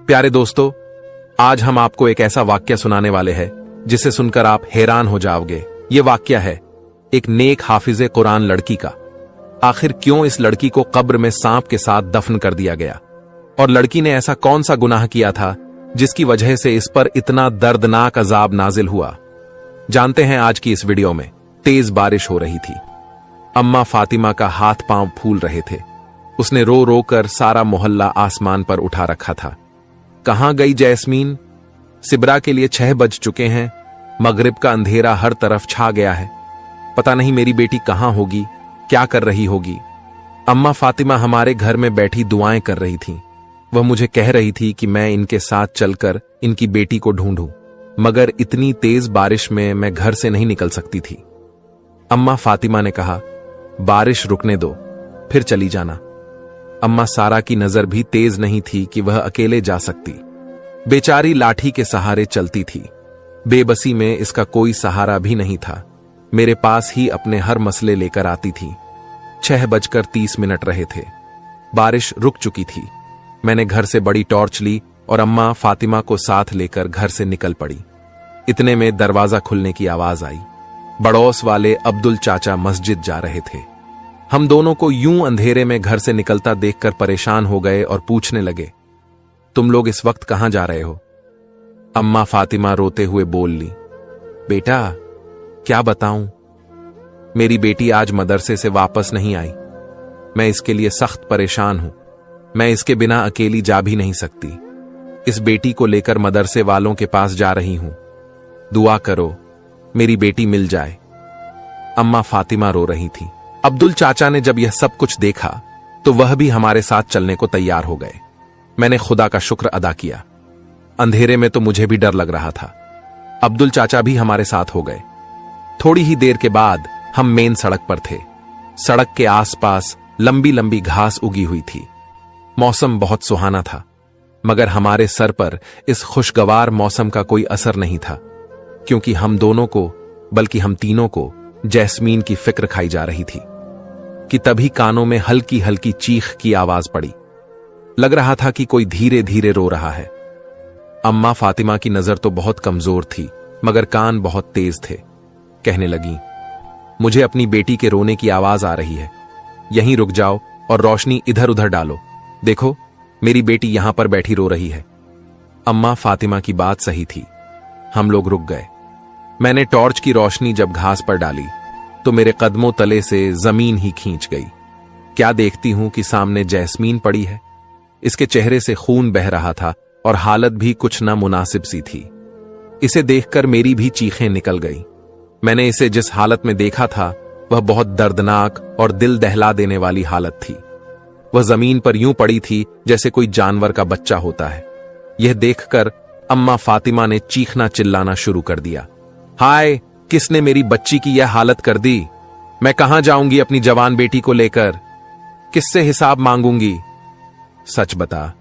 प्यारे दोस्तों, आज हम आपको एक ऐसा वाक्य सुनाने वाले हैं जिसे सुनकर आप हैरान हो जाओगे। ये वाक्य है एक नेक हाफिज कुरान लड़की का। आखिर क्यों इस लड़की को कब्र में सांप के साथ दफन कर दिया गया, और लड़की ने ऐसा कौन सा गुनाह किया था जिसकी वजह से इस पर इतना दर्दनाक अजाब नाजिल हुआ? जानते हैं आज की इस वीडियो में। तेज बारिश हो रही थी। अम्मा फातिमा का हाथ पांव फूल रहे थे। उसने रो रो कर सारा मोहल्ला आसमान पर उठा रखा था। कहां गई जैस्मीन? सिबरा के लिए 6 बज चुके हैं। मगरिब का अंधेरा हर तरफ छा गया है। पता नहीं मेरी बेटी कहां होगी, क्या कर रही होगी। अम्मा फातिमा हमारे घर में बैठी दुआएं कर रही थी। वह मुझे कह रही थी कि मैं इनके साथ चलकर इनकी बेटी को ढूंढूं, मगर इतनी तेज बारिश में मैं घर से नहीं निकल सकती थी। अम्मा फातिमा ने कहा, बारिश रुकने दो, फिर चली जाना। अम्मा सारा की नजर भी तेज नहीं थी कि वह अकेले जा सकती। बेचारी लाठी के सहारे चलती थी। बेबसी में इसका कोई सहारा भी नहीं था। मेरे पास ही अपने हर मसले लेकर आती थी। 6:30 रहे थे। बारिश रुक चुकी थी। मैंने घर से बड़ी टॉर्च ली और अम्मा फातिमा को साथ लेकर घर से निकल पड़ी। इतने में दरवाजा खुलने की आवाज आई। बड़ौस वाले अब्दुल चाचा मस्जिद जा रहे थे। हम दोनों को यूं अंधेरे में घर से निकलता देखकर परेशान हो गए और पूछने लगे, तुम लोग इस वक्त कहां जा रहे हो? अम्मा फातिमा रोते हुए बोल ली, बेटा क्या बताऊं, मेरी बेटी आज मदरसे से वापस नहीं आई। मैं इसके लिए सख्त परेशान हूं। मैं इसके बिना अकेली जा भी नहीं सकती। इस बेटी को लेकर मदरसे वालों के पास जा रही हूं। दुआ करो मेरी बेटी मिल जाए। अम्मा फातिमा रो रही थी। अब्दुल चाचा ने जब यह सब कुछ देखा तो वह भी हमारे साथ चलने को तैयार हो गए। मैंने खुदा का शुक्र अदा किया। अंधेरे में तो मुझे भी डर लग रहा था। अब्दुल चाचा भी हमारे साथ हो गए। थोड़ी ही देर के बाद हम मेन सड़क पर थे। सड़क के आसपास लंबी लंबी घास उगी हुई थी। मौसम बहुत सुहाना था, मगर हमारे सर पर इस खुशगवार मौसम का कोई असर नहीं था, क्योंकि हम दोनों को, बल्कि हम तीनों को जैस्मीन की फिक्र खाई जा रही थी कि तभी कानों में हल्की हल्की चीख की आवाज पड़ी। लग रहा था कि कोई धीरे धीरे रो रहा है। अम्मा फातिमा की नजर तो बहुत कमजोर थी, मगर कान बहुत तेज थे। कहने लगी, मुझे अपनी बेटी के रोने की आवाज आ रही है। यहीं रुक जाओ और रोशनी इधर उधर डालो। देखो मेरी बेटी यहां पर बैठी रो रही है। अम्मा फातिमा की बात सही थी। हम लोग रुक गए। मैंने टॉर्च की रोशनी जब घास पर डाली तो मेरे कदमों तले से जमीन ही खींच गई। क्या देखती हूं कि सामने जैस्मीन पड़ी है। इसके चेहरे से खून बह रहा था और हालत भी कुछ ना मुनासिब सी थी। इसे देखकर मेरी भी चीखें निकल गई। मैंने इसे जिस हालत में देखा था वह बहुत दर्दनाक और दिल दहला देने वाली हालत थी। वह जमीन पर यूं पड़ी थी जैसे कोई जानवर का बच्चा होता है। यह देखकर अम्मा फातिमा ने चीखना चिल्लाना शुरू कर दिया, हाय, किसने मेरी बच्ची की यह हालत कर दी? मैं कहां जाऊंगी अपनी जवान बेटी को लेकर? किससे हिसाब मांगूंगी? सच बता,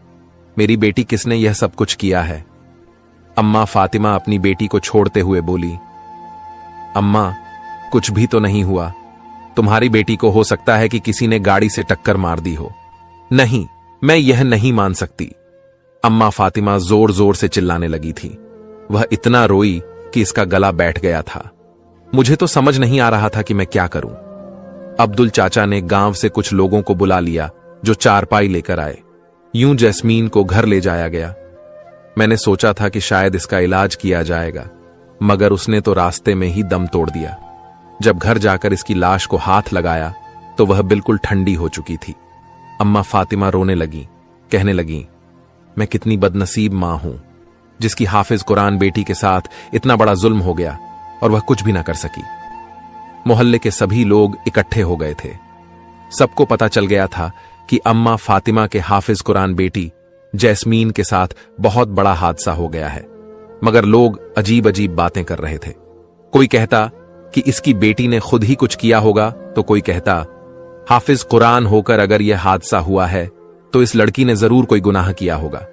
मेरी बेटी किसने यह सब कुछ किया है? अम्मा फातिमा अपनी बेटी को छोड़ते हुए बोली, अम्मा कुछ भी तो नहीं हुआ। तुम्हारी बेटी को हो सकता है कि किसी ने गाड़ी से टक्कर मार दी हो। नहीं, मैं यह नहीं मान सकती। अम्मा फातिमा जोर जोर से चिल्लाने लगी थी। वह इतना रोई कि इसका गला बैठ गया था। मुझे तो समझ नहीं आ रहा था कि मैं क्या करूं। अब्दुल चाचा ने गांव से कुछ लोगों को बुला लिया जो चारपाई लेकर आए। यूं जैस्मीन को घर ले जाया गया। मैंने सोचा था कि शायद इसका इलाज किया जाएगा, मगर उसने तो रास्ते में ही दम तोड़ दिया। जब घर जाकर इसकी लाश को हाथ लगाया तो वह बिल्कुल ठंडी हो चुकी थी। अम्मा फातिमा रोने लगी, कहने लगी, मैं कितनी बदनसीब मां हूं जिसकी हाफिज कुरान बेटी के साथ इतना बड़ा जुल्म हो गया और वह कुछ भी ना कर सकी। मोहल्ले के सभी लोग इकट्ठे हो गए थे। सबको पता चल गया था कि अम्मा फातिमा के हाफिज कुरान बेटी जैस्मीन के साथ बहुत बड़ा हादसा हो गया है, मगर लोग अजीब अजीब बातें कर रहे थे। कोई कहता कि इसकी बेटी ने खुद ही कुछ किया होगा, तो कोई कहता हाफिज कुरान होकर अगर यह हादसा हुआ है तो इस लड़की ने जरूर कोई गुनाह किया होगा।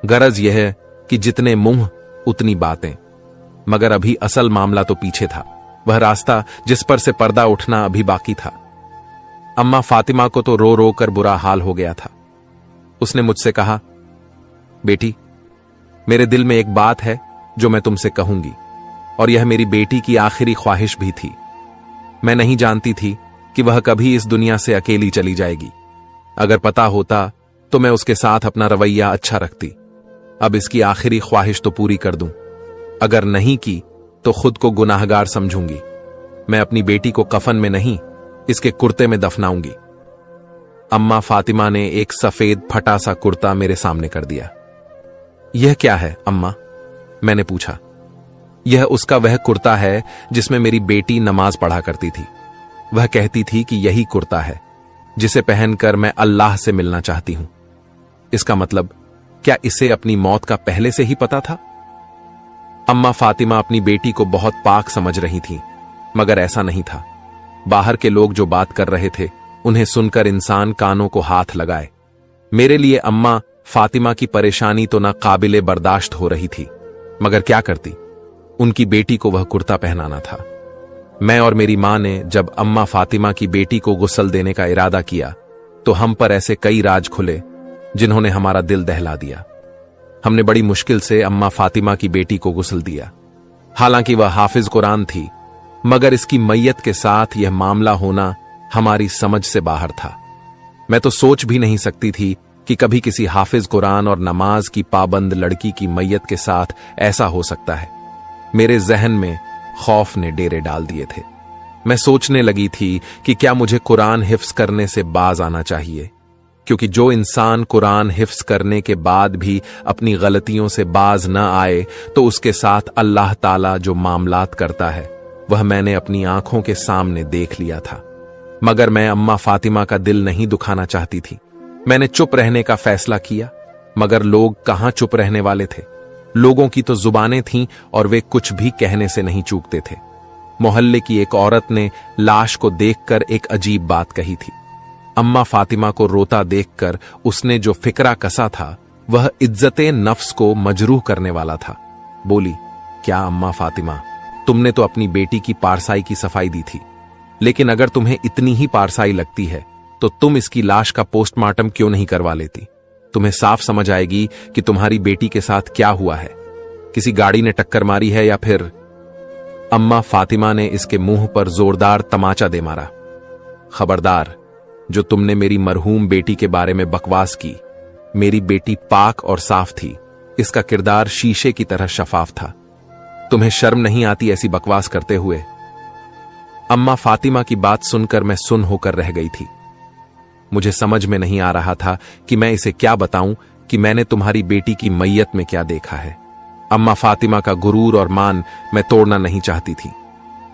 गरज यह है कि जितने मुंह उतनी बातें, मगर अभी असल मामला तो पीछे था। वह रास्ता जिस पर से पर्दा उठना अभी बाकी था। अम्मा फातिमा को तो रो रो कर बुरा हाल हो गया था। उसने मुझसे कहा, बेटी, मेरे दिल में एक बात है जो मैं तुमसे कहूंगी, और यह मेरी बेटी की आखिरी ख्वाहिश भी थी। मैं नहीं जानती थी कि वह कभी इस दुनिया से अकेली चली जाएगी। अगर पता होता तो मैं उसके साथ अपना रवैया अच्छा रखती। अब इसकी आखिरी ख्वाहिश तो पूरी कर दूं। अगर नहीं की तो खुद को गुनाहगार समझूंगी। मैं अपनी बेटी को कफन में नहीं, इसके कुर्ते में दफनाऊंगी। अम्मा फातिमा ने एक सफेद फटा सा कुर्ता मेरे सामने कर दिया। यह क्या है अम्मा? मैंने पूछा। यह उसका वह कुर्ता है जिसमें मेरी बेटी नमाज पढ़ा करती थी। वह कहती थी कि यही कुर्ता है जिसे पहनकर मैं अल्लाह से मिलना चाहती हूं। इसका मतलब क्या इसे अपनी मौत का पहले से ही पता था? अम्मा फातिमा अपनी बेटी को बहुत पाक समझ रही थी, मगर ऐसा नहीं था। बाहर के लोग जो बात कर रहे थे उन्हें सुनकर इंसान कानों को हाथ लगाए। मेरे लिए अम्मा फातिमा की परेशानी तो ना काबिले बर्दाश्त हो रही थी, मगर क्या करती, उनकी बेटी को वह कुर्ता पहनाना था। मैं और मेरी मां ने जब अम्मा फातिमा की बेटी को गुस्ल देने का इरादा किया तो हम पर ऐसे कई राज खुले जिन्होंने हमारा दिल दहला दिया। हमने बड़ी मुश्किल से अम्मा फातिमा की बेटी को गुस्ल दिया। हालांकि वह हाफिज कुरान थी, मगर इसकी मैयत के साथ यह मामला होना हमारी समझ से बाहर था। मैं तो सोच भी नहीं सकती थी कि कभी किसी हाफिज कुरान और नमाज की पाबंद लड़की की मैयत के साथ ऐसा हो सकता है। मेरे जहन में खौफ ने डेरे डाल दिए थे। मैं सोचने लगी थी कि क्या मुझे कुरान हिफ्स करने से बाज आना चाहिए, क्योंकि जो इंसान कुरान हिफ्स करने के बाद भी अपनी गलतियों से बाज न आए तो उसके साथ अल्लाह ताला जो मामलात करता है वह मैंने अपनी आंखों के सामने देख लिया था। मगर मैं अम्मा फातिमा का दिल नहीं दुखाना चाहती थी। मैंने चुप रहने का फैसला किया, मगर लोग कहां चुप रहने वाले थे। लोगों की तो जुबानें थीं और वे कुछ भी कहने से नहीं चूकते थे। मोहल्ले की एक औरत ने लाश को देखकर एक अजीब बात कही थी। अम्मा फातिमा को रोता देखकर उसने जो फिक्रा कसा था वह इज्जते नफ्स को मजरूह करने वाला था। बोली, क्या अम्मा फातिमा, तुमने तो अपनी बेटी की पारसाई की सफाई दी थी, लेकिन अगर तुम्हें इतनी ही पारसाई लगती है तो तुम इसकी लाश का पोस्टमार्टम क्यों नहीं करवा लेती? तुम्हें साफ समझ आएगी कि तुम्हारी बेटी के साथ क्या हुआ है। किसी गाड़ी ने टक्कर मारी है या फिर... अम्मा फातिमा ने इसके मुंह पर जोरदार तमाचा दे मारा। खबरदार, जो तुमने मेरी मरहूम बेटी के बारे में बकवास की। मेरी बेटी पाक और साफ थी। इसका किरदार शीशे की तरह शफाफ था। तुम्हें शर्म नहीं आती ऐसी बकवास करते हुए? अम्मा फातिमा की बात सुनकर मैं सुन होकर रह गई थी। मुझे समझ में नहीं आ रहा था कि मैं इसे क्या बताऊं कि मैंने तुम्हारी बेटी की मैयत में क्या देखा है। अम्मा फातिमा का गुरूर और मान मैं तोड़ना नहीं चाहती थी।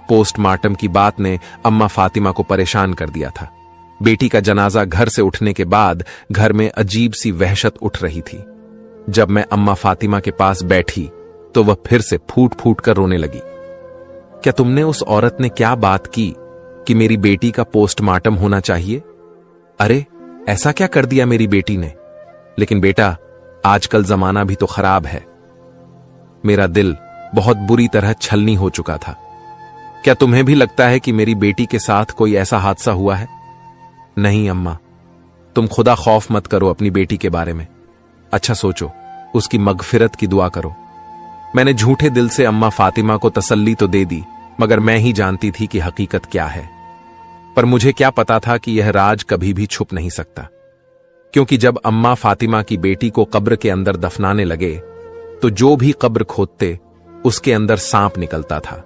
पोस्टमार्टम की बात ने अम्मा फातिमा को परेशान कर दिया था। बेटी का जनाजा घर से उठने के बाद घर में अजीब सी वहशत उठ रही थी। जब मैं अम्मा फातिमा के पास बैठी तो वह फिर से फूट फूट कर रोने लगी। क्या तुमने उस औरत ने क्या बात की कि मेरी बेटी का पोस्टमार्टम होना चाहिए? अरे, ऐसा क्या कर दिया मेरी बेटी ने? लेकिन बेटा, आजकल जमाना भी तो खराब है। मेरा दिल बहुत बुरी तरह छलनी हो चुका था। क्या तुम्हें भी लगता है कि मेरी बेटी के साथ कोई ऐसा हादसा हुआ है? नहीं अम्मा, तुम खुदा खौफ मत करो अपनी बेटी के बारे में। अच्छा सोचो, उसकी मगफिरत की दुआ करो। मैंने झूठे दिल से अम्मा फातिमा को तसल्ली तो दे दी, मगर मैं ही जानती थी कि हकीकत क्या है। पर मुझे क्या पता था कि यह राज कभी भी छुप नहीं सकता, क्योंकि जब अम्मा फातिमा की बेटी को कब्र के अंदर दफनाने लगे तो जो भी कब्र खोदते उसके अंदर सांप निकलता था।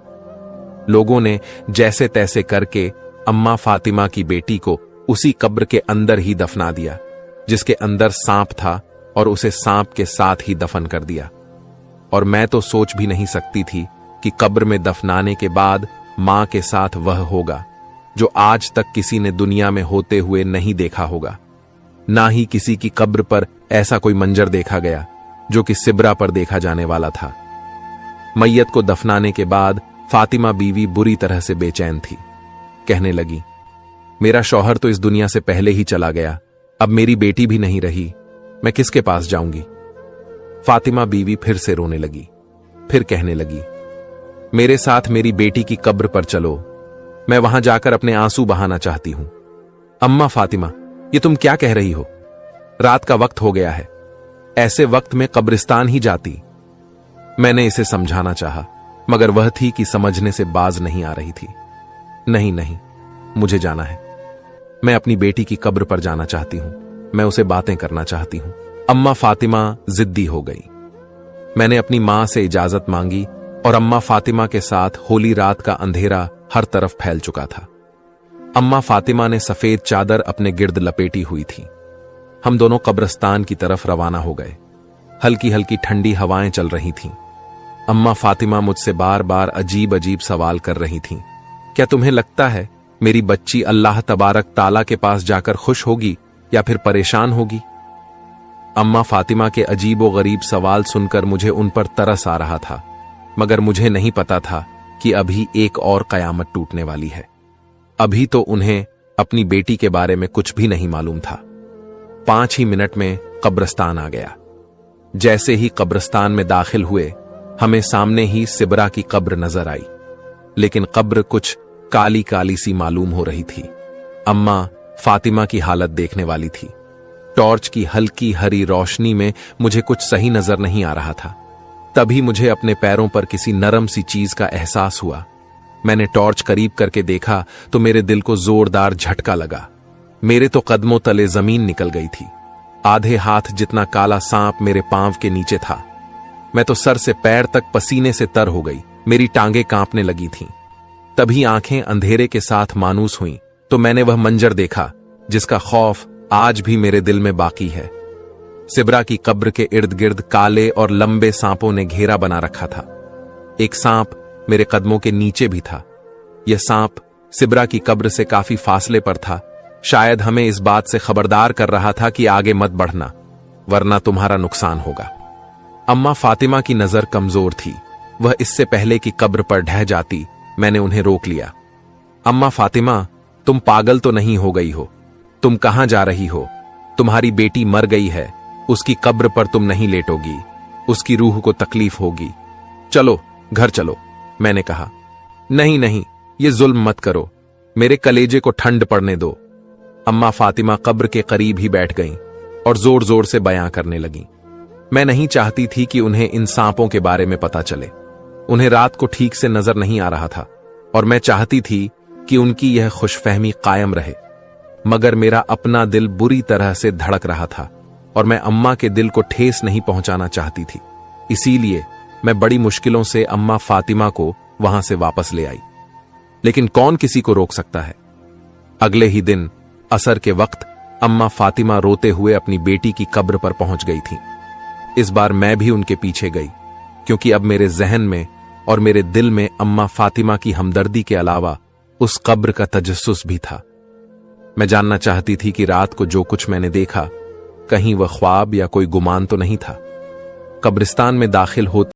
लोगों ने जैसे तैसे करके अम्मा फातिमा की बेटी को उसी कब्र के अंदर ही दफना दिया जिसके अंदर सांप था, और उसे सांप के साथ ही दफन कर दिया। और मैं तो सोच भी नहीं सकती थी कि कब्र में दफनाने के बाद मां के साथ वह होगा जो आज तक किसी ने दुनिया में होते हुए नहीं देखा होगा। ना ही किसी की कब्र पर ऐसा कोई मंजर देखा गया जो कि सिबरा पर देखा जाने वाला था। मैयत को दफनाने के बाद फातिमा बीवी बुरी तरह से बेचैन थी। कहने लगी, मेरा शौहर तो इस दुनिया से पहले ही चला गया, अब मेरी बेटी भी नहीं रही, मैं किसके पास जाऊंगी? फातिमा बीवी फिर से रोने लगी। फिर कहने लगी, मेरे साथ मेरी बेटी की कब्र पर चलो, मैं वहां जाकर अपने आंसू बहाना चाहती हूं। अम्मा फातिमा, ये तुम क्या कह रही हो? रात का वक्त हो गया है। ऐसे वक्त में कब्रिस्तान ही जाती। मैंने इसे समझाना चाहा, मगर वह थी कि समझने से बाज नहीं आ रही थी। नहीं नहीं, मुझे जाना है। मैं अपनी बेटी की कब्र पर जाना चाहती हूं। मैं उसे बातें करना चाहती हूं। अम्मा फातिमा जिद्दी हो गई। मैंने अपनी मां से इजाजत मांगी और अम्मा फातिमा के साथ होली रात का अंधेरा हर तरफ फैल चुका था। अम्मा फातिमा ने सफेद चादर अपने गिर्द लपेटी हुई थी। हम दोनों कब्रिस्तान की तरफ रवाना हो गए। हल्की हल्की ठंडी हवाएं चल रही थीं। अम्मा फातिमा मुझसे बार बार अजीब अजीब सवाल कर रही थीं। क्या तुम्हें लगता है मेरी बच्ची अल्लाह तबारक ताला के पास जाकर खुश होगी या फिर परेशान होगी? अम्मा फातिमा के अजीब व गरीब सवाल सुनकर मुझे उन पर तरस आ रहा था, मगर मुझे नहीं पता था कि अभी एक और कयामत टूटने वाली है। अभी तो उन्हें अपनी बेटी के बारे में कुछ भी नहीं मालूम था। 5 ही मिनट में कब्रिस्तान आ गया। जैसे ही कब्रिस्तान में दाखिल हुए, हमें सामने ही सिबरा की कब्र नजर आई, लेकिन कब्र कुछ काली काली सी मालूम हो रही थी। अम्मा फातिमा की हालत देखने वाली थी। टॉर्च की हल्की हरी रोशनी में मुझे कुछ सही नजर नहीं आ रहा था। तभी मुझे अपने पैरों पर किसी नरम सी चीज का एहसास हुआ। मैंने टॉर्च करीब करके देखा तो मेरे दिल को जोरदार झटका लगा। मेरे तो कदमों तले जमीन निकल गई थी। आधे हाथ जितना काला सांप मेरे पांव के नीचे था। मैं तो सर से पैर तक पसीने से तर हो गई। मेरी टांगें कांपने लगी थीं। तभी आंखें अंधेरे के साथ मानूस हुईं तो मैंने वह मंजर देखा जिसका खौफ आज भी मेरे दिल में बाकी है। सिबरा की कब्र के इर्द गिर्द काले और लंबे सांपों ने घेरा बना रखा था। एक सांप मेरे कदमों के नीचे भी था। यह सांप सिबरा की कब्र से काफी फासले पर था। शायद हमें इस बात से खबरदार कर रहा था कि आगे मत बढ़ना, वरना तुम्हारा नुकसान होगा। अम्मा फातिमा की नजर कमजोर थी। वह इससे पहले कि कब्र पर ढह जाती, मैंने उन्हें रोक लिया। अम्मा फातिमा, तुम पागल तो नहीं हो गई हो? तुम कहां जा रही हो? तुम्हारी बेटी मर गई है। उसकी कब्र पर तुम नहीं लेटोगी। उसकी रूह को तकलीफ होगी। चलो घर चलो, मैंने कहा। नहीं नहीं, ये जुल्म मत करो। मेरे कलेजे को ठंड पड़ने दो। अम्मा फातिमा कब्र के करीब ही बैठ गईं और जोर जोर से बयां करने लगीं। मैं नहीं चाहती थी कि उन्हें इन सांपों के बारे में पता चले। उन्हें रात को ठीक से नजर नहीं आ रहा था और मैं चाहती थी कि उनकी यह खुशफहमी कायम रहे, मगर मेरा अपना दिल बुरी तरह से धड़क रहा था और मैं अम्मा के दिल को ठेस नहीं पहुंचाना चाहती थी। इसीलिए मैं बड़ी मुश्किलों से अम्मा फातिमा को वहां से वापस ले आई। लेकिन कौन किसी को रोक सकता है? अगले ही दिन असर के वक्त अम्मा फातिमा रोते हुए अपनी बेटी की कब्र पर पहुंच गई थी। इस बार मैं भी उनके पीछे गई, क्योंकि अब मेरे जहन में और मेरे दिल में अम्मा फातिमा की हमदर्दी के अलावा उस कब्र का तजस्सुस भी था। मैं जानना चाहती थी कि रात को जो कुछ मैंने देखा, कहीं वह ख्वाब या कोई गुमान तो नहीं था। कब्रिस्तान में दाखिल होते